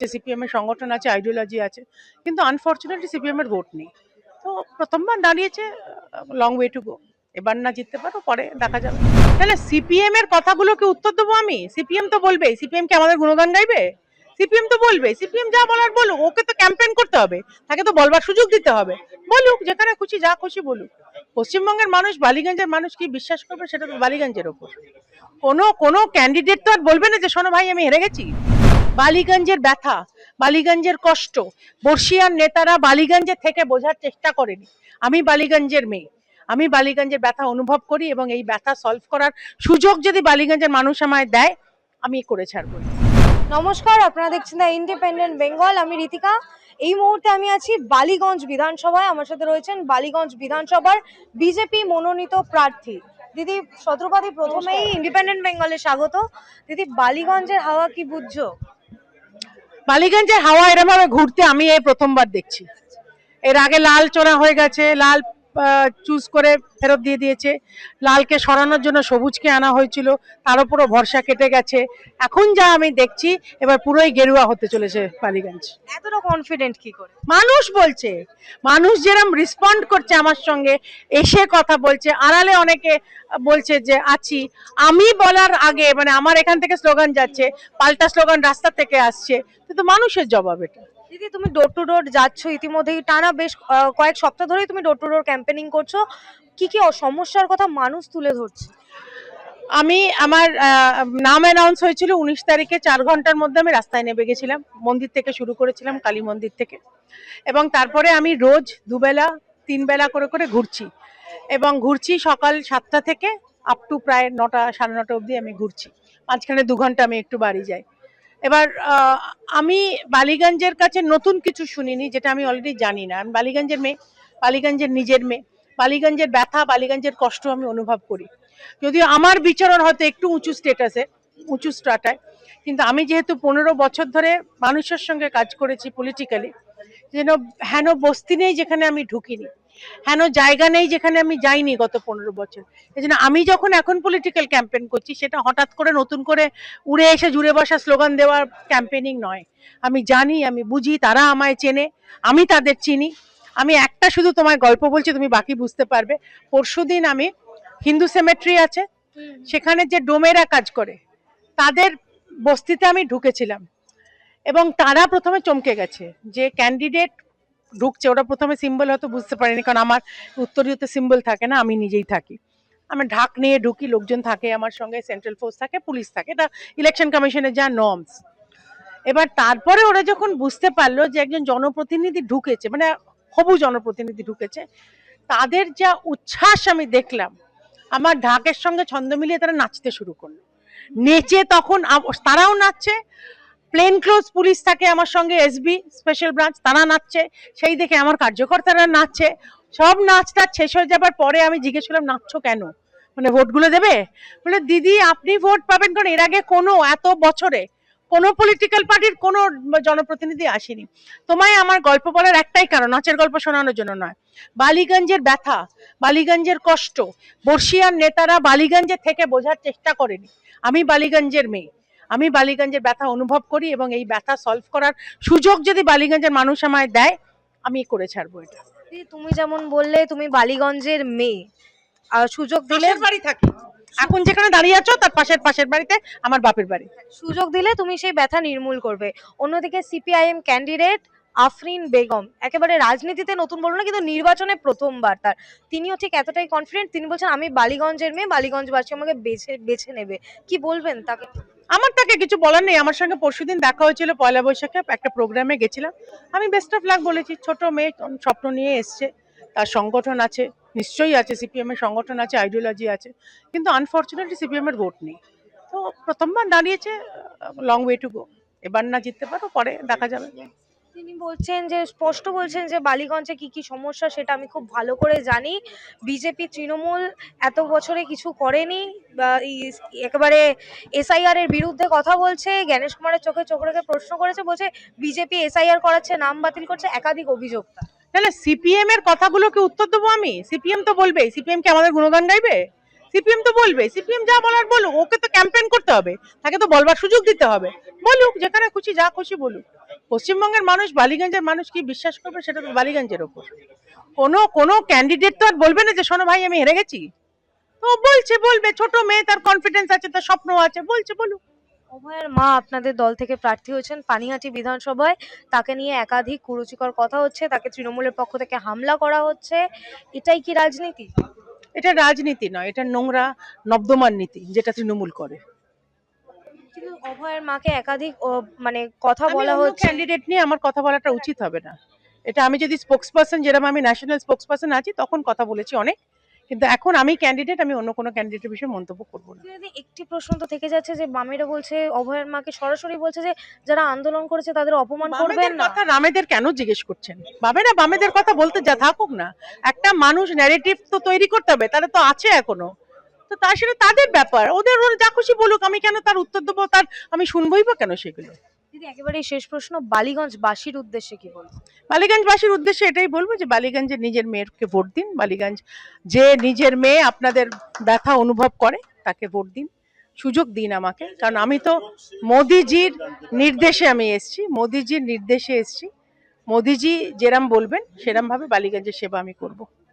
CPM এর সংগঠন আছে, আইডিওলজি আছে, কিন্তু আনফরচুনেটলি সিপিএম এর ভোট নেই। তো প্রথমবার দাঁড়িয়েছে, লং ওয়ে টু গো। এবার না জিততে পারো, পরে দেখা যাবে। তাহলে সিপিএম এর কথাগুলোকে উত্তর দেবো আমি? সিপিএম তো বলবে, সিপিএম কি আমাদের গুণগান গাইবে? সিপিএম তো বলবে, সিপিএম যা বলার বলুক, ওকে তো ক্যাম্পেইন করতে হবে, তাকে তো বলবার সুযোগ দিতে হবে। বলুক, যেখানে খুশি যা খুশি বলুক। পশ্চিমবঙ্গের মানুষ, বালিগঞ্জের মানুষ কি বিশ্বাস করবে সেটা তো বালিগঞ্জের ওপর। কোনো ক্যান্ডিডেট তো আর বলবে না যে শোনো ভাই আমি হেরে গেছি। বালিগঞ্জের ব্যথা, বালিগঞ্জের কষ্ট বর্ষিয়ান নেতারা বালিগঞ্জে থেকে বোঝার চেষ্টা করেনি। আমি বালিগঞ্জের মেয়ে, আমি বালিগঞ্জের ব্যথা অনুভব করি, এবং এই ব্যথা সলভ করার সুযোগ যদি বালিগঞ্জের মানুষ আমায় দেয়, আমি করে ছাড়বো। নমস্কার, আপনারা দেখছেন দ্য ইন্ডিপেন্ডেন্ট বেঙ্গল। আমি রীতিকা। এই মুহূর্তে আমি আছি বালিগঞ্জ বিধানসভায়। আমার সাথে রয়েছেন বালিগঞ্জ বিধানসভার বিজেপি মনোনীত প্রার্থী দিদি শত্রুপাতি। প্রথমেই ইন্ডিপেন্ডেন্ট বেঙ্গলে স্বাগত। দিদি, বালিগঞ্জের হাওয়া কি বুঝছো? বালিগঞ্জের হাওয়া এরম ভাবে ঘুরতে আমি এই প্রথমবার দেখছি। এর আগে লাল চোরা হয়ে গেছে, লাল চুজ করে ফেরত দিয়ে দিয়েছে, লালকে সরানোর জন্য সবুজকে আনা হয়েছিল, তার উপরও ভরসা কেটে গেছে। এখন যা আমি দেখছি, এবার পুরোই গেরুয়া হতে চলেছে বালিগঞ্জ। এতটা কনফিডেন্ট কি করে? মানুষ বলছে, মানুষ যেরকম রেসপন্ড করছে আমার সঙ্গে, এসে কথা বলছে, আড়ালে অনেকে বলছে যে আছি। আমি বলার আগে মানে আমার এখান থেকে স্লোগান যাচ্ছে, পাল্টা স্লোগান রাস্তা থেকে আসছে, কিন্তু মানুষের জবাব এটা। দিদি, তুমি ডোর টু ডোর যাচ্ছ ইতিমধ্যেই, টানা বেশ কয়েক সপ্তাহ ধরেই তুমি ডোর টু ডোর ক্যাম্পেনিং করছো। কি কি সমস্যার কথা মানুষ তুলে ধরছে? আমি আমার নাম অ্যানাউন্স হয়েছিল 19 তারিখে, 4 ঘন্টার মধ্যে আমি রাস্তায় নেমে গেছিলাম। মন্দির থেকে শুরু করেছিলাম, কালী মন্দির থেকে, এবং তারপরে আমি রোজ দুবেলা 3 বেলা করে করে ঘুরছি, এবং ঘুরছি সকাল 7টা থেকে আপ টু প্রায় 9টা 9:30 অবধি আমি ঘুরছি। মাঝখানে 2 ঘন্টা আমি একটু বাড়ি যাই। এবার আমি বালিগঞ্জের কাছে নতুন কিছু শুনিনি, যেটা আমি অলরেডি জানি না। আমি বালিগঞ্জের মেয়ে, বালিগঞ্জের নিজের মেয়ে, বালিগঞ্জের ব্যথা, বালিগঞ্জের কষ্ট আমি অনুভব করি। যদিও আমার বিচরণ হয়তো একটু উঁচু স্টেটাসে, উঁচু স্ট্রাটায়, কিন্তু আমি যেহেতু 15 বছর ধরে মানুষের সঙ্গে কাজ করেছি পলিটিক্যালি, যেন হেন বস্তি নেই যেখানে আমি ঢুকিনি, হেন জায়গা নেই যেখানে আমি যাইনি গত 15 বছর। এই জন্য আমি যখন এখন পলিটিক্যাল ক্যাম্পেইন করছি, সেটা হঠাৎ করে নতুন করে উড়ে এসে জুড়ে বসা স্লোগান দেওয়ার ক্যাম্পেইনিং নয়। আমি জানি, আমি বুঝি, তারা আমায় চেনে, আমি তাদের চিনি। আমি একটা শুধু তোমায় গল্প বলছি, তুমি বাকি বুঝতে পারবে। পরশুদিন আমি হিন্দু সেমেট্রি আছে, সেখানে যে ডোমেরা কাজ করে, তাদের বস্তিতে আমি ঢুকেছিলাম, এবং তারা প্রথমে চমকে গেছে যে ক্যান্ডিডেট ঢুকছে। ওরা প্রথমে সিম্বল হয়তো বুঝতে পারেনি, কারণ আমার উত্তরীয়তে সিম্বল থাকে না, আমি নিজেই থাকি। আমি ঢাক নিয়ে ঢুকি, লোকজন থাকে আমার সঙ্গে, সেন্ট্রাল ফোর্স থাকে, পুলিশ থাকে, এটা ইলেকশন কমিশনের যা নর্মস। এবার তারপরে ওরা যখন বুঝতে পারলো যে একজন জনপ্রতিনিধি ঢুকেছে, মানে হবু জনপ্রতিনিধি ঢুকেছে, তাদের যা উচ্ছ্বাস আমি দেখলাম। আমার ঢাকের সঙ্গে ছন্দ মিলিয়ে তারা নাচতে শুরু করলো। নেচে তখন তারাও নাচছে, প্লেন ক্লোজ পুলিশ থাকে আমার সঙ্গে, এসবি স্পেশাল ব্রাঞ্চ, তারা নাচছে। সেই দেখে আমার কার্যকর্তারা নাচছে। সব নাচটা শেষ হয়ে যাবার পরে আমি জিজ্ঞেস করলাম, নাচছো কেন? মানে ভোটগুলো দেবে? বলে দিদি আপনি ভোট পাবেন, কারণ এর আগে কোনো এত বছরে কোনো পলিটিক্যাল পার্টির কোনো জনপ্রতিনিধি আসেনি। তোমায় আমার গল্প বলার একটাই কারণ, নাচের গল্প শোনানোর জন্য নয়। বালিগঞ্জের ব্যথা, বালিগঞ্জের কষ্ট বর্ষিয়ান নেতারা বালিগঞ্জে থেকে বোঝার চেষ্টা করেনি। আমি বালিগঞ্জের মেয়ে, আমি বালিগঞ্জের ব্যথা অনুভব করি, এবং এই ব্যথা সলভ করার সুযোগ যদি বালিগঞ্জের মানুষ আমায় দেয়, আমি করে ছাড়বো এটা। তুমি যেমন বললে তুমি বালিগঞ্জের মেয়ে, সুযোগ দিলে বাড়ি থাকি, এখন যেখানে দাঁড়িয়ে আছো তার পাশের বাড়িতে আমার বাপের বাড়ি। সুযোগ দিলে তুমি সেই ব্যথা নির্মূল করবে। অন্যদিকে সিপিআইএম ক্যান্ডিডেট আফরিন বেগম, একেবারে রাজনীতিতে নতুন বলবো না, কিন্তু নির্বাচনে প্রথমবার তার, তিনিও ঠিক এতটাই কনফিডেন্ট, তিনি বলছেন আমি বালিগঞ্জের মেয়ে, বালিগঞ্জবাসী আমাকে বেছে নেবে। কি বলবেন তাকে? আমার তাকে কিছু বলার নেই। আমার সঙ্গে পরশুদিন দেখা হয়েছিল, পয়লা বৈশাখে একটা প্রোগ্রামে গেছিলাম। আমি বেস্ট অফ লাক বলেছি। ছোট মেয়ে, স্বপ্ন নিয়ে এসছে, তার সংগঠন আছে, নিশ্চয়ই আছে, সিপিএম এর সংগঠন আছে, আইডিওলজি আছে, কিন্তু আনফরচুনেটলি সিপিএম এর ভোট নেই। তো প্রথমবার দাঁড়িয়েছে, লং ওয়ে টু গো। এবার না জিততে পারো, পরে দেখা যাবে। তিনি বলছেন যে, স্পষ্ট বলছেন যে বালিগঞ্জে কি কি সমস্যা সেটা আমি খুব ভালো করে জানি। বিজেপি তৃণমূল এত বছরে কিছু করেনি, একেবারে এসআইআর এর বিরুদ্ধে কথা বলছে, জ্ঞানেশ কুমারের চোখে চোখ রেখে প্রশ্ন করেছে, বলছে বিজেপি এসআইআর করাচ্ছে, নাম বাতিল করছে, একাধিক অভিযোগ। তাহলে সিপিএম এর কথাগুলোকে উত্তর দেবো আমি? সিপিএম তো বলবে, সিপিএম কি আমাদের গুণগান গাইবে? সিপিএম তো বলবে, সিপিএম যা বলার বলুক, ওকে তো ক্যাম্পেইন করতে হবে, তাকে তো বলবার সুযোগ দিতে হবে। বলুক, যেখানে খুশি যা খুশি বলুক। পশ্চিমবঙ্গের মানুষ, বালিগঞ্জের মানুষ কি বিশ্বাস করবে সেটা তো বালিগঞ্জের ওপর। কোনো ক্যান্ডিডেট তো আর বলবে না যে শোনো ভাই আমি হেরে গেছি। তো বলবে, ছোট মেয়ে, তার কনফিডেন্স আছে, তার স্বপ্ন আছে, বলুক। অভয়ের মা আপনাদের দল থেকে প্রার্থী হয়েছেন পানিহাটি বিধানসভায়, তাকে নিয়ে একাধিক কুরুচিকর কথা হচ্ছে, তাকে তৃণমূলের পক্ষ থেকে হামলা করা হচ্ছে, এটাই কি রাজনীতি? এটা রাজনীতি নয়, এটা নোংরা নর্দমার নীতি যেটা তৃণমূল করে। কিন্তু অভয়ের মাকে একাধিক মানে কথা আমি বলা অন্য হচ্ছে। ক্যান্ডিডেট নিয়ে আমার কথা বলাটা উচিত হবে না। এটা আমি যদি স্পোক্স পার্সন, যেরকম আমি ন্যাশনাল স্পোক্স পার্সন আছি, তখন কথা বলেছি অনেক। কিন্তু এখন আমি ক্যান্ডিডেট, আমি অন্য কোনো ক্যান্ডিডেটের বিষয়ে মন্তব্য করবো না। যদি একটি প্রশ্ন তো থেকে যাচ্ছে যে বামেরা বলছে, অভয়ের মাকে সরাসরি বলছে যে যারা আন্দোলন করেছে তাদের অপমান করবেন বামেদের না। কথা রামেদের কেন জিজ্ঞেস করছেন? বামেরা বামেদের কথা বলতে যা থাকুক না। একটা মানুষ ন্যারেটিভ তো তৈরি করতে হবে, তারা তো আছে এখনো। তো তা সেটা তাদের ব্যাপার, ওরা যা খুশি বলুক, আমি কেন তার উত্তর দেবো? তার আমি শুনবই বা কেন সেগুলো? দিদি একেবারে শেষ প্রশ্ন, বালিগঞ্জ বাসীর উদ্দেশ্যে কি বলবো? বালিগঞ্জবাসীর উদ্দেশ্যে এটাই বলবো যে বালিগঞ্জে নিজের মেয়েকে ভোট দিন। বালিগঞ্জ যে নিজের মেয়ে আপনাদের ব্যথা অনুভব করে, তাকে ভোট দিন, সুযোগ দিন আমাকে। কারণ আমি তো মোদিজির নির্দেশে আমি এসেছি, মোদিজির নির্দেশে এসেছি। মোদিজি যেরম বলবেন সেরম ভাবে বালিগঞ্জের সেবা আমি করব।